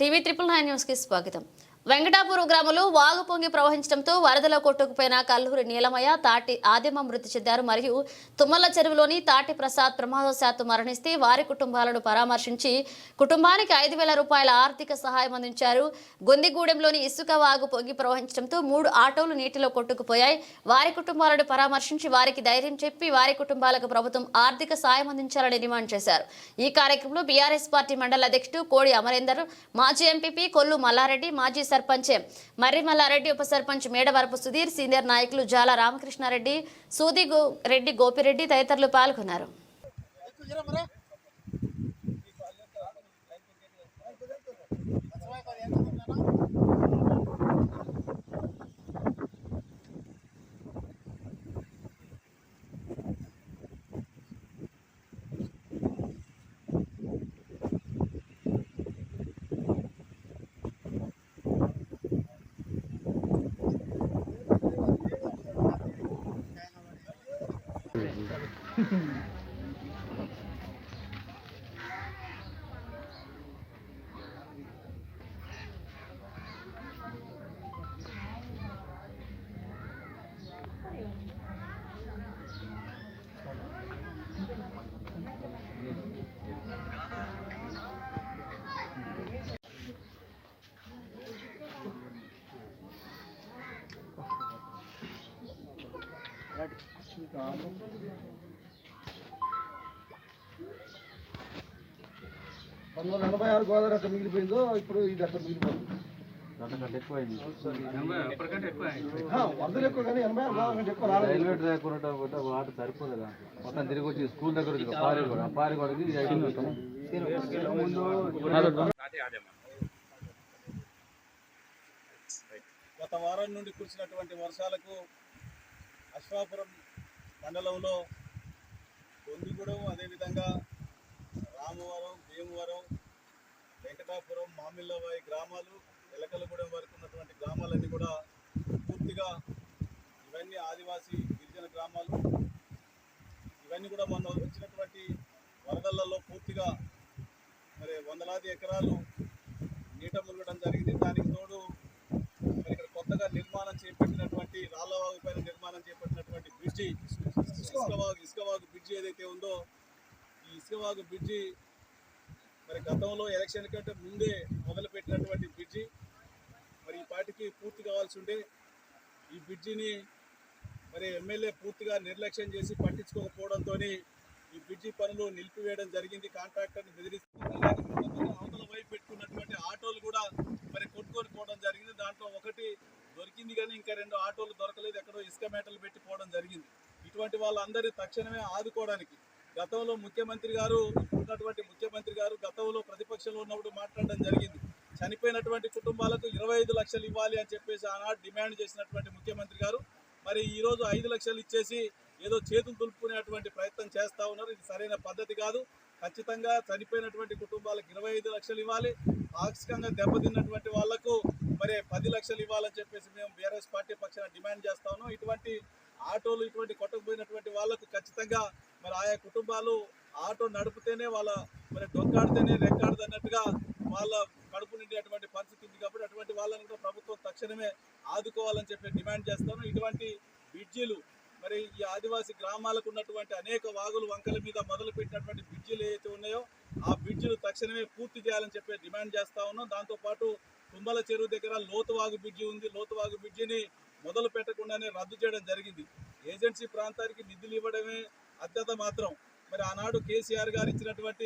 TV 999 news కి స్వాగతం. వెంకటాపురం గ్రామంలో వాగు పొంగి ప్రవహించడంతో వరదలో కొట్టుకుపోయిన కల్లూరి నీలమయ్య తాటి ఆదిమ మృతి చెందారు. మరియు తుమ్మల చెరువులోని తాటి ప్రసాద్ ప్రమాదవశాత్తు మరణిస్తే వారి కుటుంబాలను పరామర్శించి కుటుంబానికి 5,000 రూపాయల ఆర్థిక సహాయం అందించారు. గొందిగూడెంలోని ఇసుక వాగు పొంగి ప్రవహించడంతో 3 ఆటోలు నీటిలో కొట్టుకుపోయాయి. వారి కుటుంబాలను పరామర్శించి వారికి ధైర్యం చెప్పి వారి కుటుంబాలకు ప్రభుత్వం ఆర్థిక సాయం అందించాలని డిమాండ్ చేశారు. ఈ కార్యక్రమంలో బీఆర్ఎస్ పార్టీ మండల అధ్యక్షుడు కోడి అమరేందర్, మాజీ ఎంపీపీ కొల్లు మల్లారెడ్డి, మాజీ సర్పంచ్ మర్రి మల్లారెడ్డి, ఉప సర్పంచ్ మేడవరపు సుధీర్, సీనియర్ నాయకులు జాల రామకృష్ణారెడ్డి, సూది రెడ్డి, గోపిరెడ్డి తదితరులు పాల్గొన్నారు. పంతొమ్మిది 86 గోదావరి అట్లా మిగిలిపోయిందో ఇప్పుడు ఇది అట్లా మిగిలిపోయింది. అంతకంటే ఎక్కువైంది. వందలు ఎక్కువ కానీ 86 గోదావరి కంటే ఎక్కువ రాలేదు. రైల్వే ట్రాక్ ఉన్నట్టు వాటర్ సరిపోలేదు. మొత్తం తిరిగి వచ్చి స్కూల్ దగ్గర పారిగొడకి గత వారం నుండి కురిసినటువంటి వర్షాలకు అశ్వాపురం మండలంలో గొందిగూడెం, అదేవిధంగా రామవరం, భీమవరం, వెంకటాపురం, మామిళ్ళవాయి గ్రామాలు, ఎలకలగూడెం వరకు ఉన్నటువంటి గ్రామాలన్నీ కూడా పూర్తిగా ఇవన్నీ ఆదివాసీ గిరిజన గ్రామాలు. ఇవన్నీ కూడా మొన్న వచ్చినటువంటి వరదలలో పూర్తిగా మరి వందలాది ఎకరాలు నీట మునగడం జరిగింది. దానికి తోడు మరి ఇక్కడ కొత్తగా నిర్మాణం చేపట్టినటువంటి రాళ్లవాగు పైన నిర్మాణం చేపట్టినటువంటి బ్రిడ్జి, ఇసుకవాగు బ్రిడ్జి ఏదైతే ఉందో, ఈ ఇసుకవాగు బ్రిడ్జి మరి గతంలో ఎలక్షన్ కంటే ముందే మొదలుపెట్టినటువంటి బ్రిడ్జి. మరి ఈ పార్టీకి పూర్తి కావాల్సి ఉండే ఈ బ్రిడ్జిని మరి ఎమ్మెల్యే పూర్తిగా నిర్లక్ష్యం చేసి పట్టించుకోకపోవడంతో ఈ బ్రిడ్జి పనులు నిలిపివేయడం జరిగింది. కాంట్రాక్టర్ని బెదిరిస్తున్న అవతల వైపు పెట్టుకున్నటువంటి ఆటోలు కూడా మరి కొట్టుకొని పోవడం జరిగింది. దాంట్లో ఒకటి దొరికింది కానీ ఇంకా 2 ఆటోలు దొరకలేదు. ఎక్కడో ఇసుక మేటలు పెట్టిపోవడం జరిగింది. ఇటువంటి వాళ్ళందరినీ తక్షణమే ఆదుకోవడానికి గతంలో ముఖ్యమంత్రి గారు, ఉన్నటువంటి ముఖ్యమంత్రి గారు గతంలో ప్రతిపక్షంలో ఉన్నప్పుడు మాట్లాడడం జరిగింది. చనిపోయినటువంటి కుటుంబాలకు 25 లక్షలు ఇవ్వాలి అని చెప్పేసి ఆనాడు డిమాండ్ చేసినటువంటి ముఖ్యమంత్రి గారు మరి ఈరోజు 5 లక్షలు ఇచ్చేసి ఏదో చేతులు దులుపుకునేటువంటి ప్రయత్నం చేస్తూ ఉన్నారు. ఇది సరైన పద్ధతి కాదు. ఖచ్చితంగా చనిపోయినటువంటి కుటుంబాలకు 25 లక్షలు ఇవ్వాలి. పాక్షికంగా దెబ్బతిన్నటువంటి వాళ్లకు మరి 10 లక్షలు ఇవ్వాలని చెప్పేసి మేము బీఆర్ఎస్ పార్టీ పక్షాన డిమాండ్ చేస్తా ఉన్నాం. ఇటువంటి ఆటోలు ఇటువంటి కొట్టకపోయినటువంటి వాళ్లకు ఖచ్చితంగా మరి ఆయా కుటుంబాలు ఆటో నడిపితేనే వాళ్ళ మరి డొక్కాడితేనే రెక్కాడదు అన్నట్టుగా వాళ్ళ కడుపు నిండేటువంటి పరిస్థితి ఉంది. కాబట్టి అటువంటి వాళ్ళని కూడా ప్రభుత్వం తక్షణమే ఆదుకోవాలని చెప్పి డిమాండ్ చేస్తాను. ఇటువంటి బ్రిడ్జిలు మరి ఈ ఆదివాసీ గ్రామాలకు ఉన్నటువంటి అనేక వాగులు, వంకల మీద మొదలు పెట్టినటువంటి బ్రిడ్జిలు ఏవైతే ఉన్నాయో ఆ బ్రిడ్జిలు తక్షణమే పూర్తి చేయాలని చెప్పి డిమాండ్ చేస్తా ఉన్నాం. దాంతోపాటు తుమ్మల చెరువు దగ్గర లోతువాగు బ్రిడ్జి ఉంది. లోతువాగు బ్రిడ్జిని మొదలు పెట్టకుండానే రద్దు చేయడం జరిగింది. ఏజెన్సీ ప్రాంతానికి నిధులు ఇవ్వడమే అత్యంత మాత్రం. మరి ఆనాడు కేసీఆర్ గారు ఇచ్చినటువంటి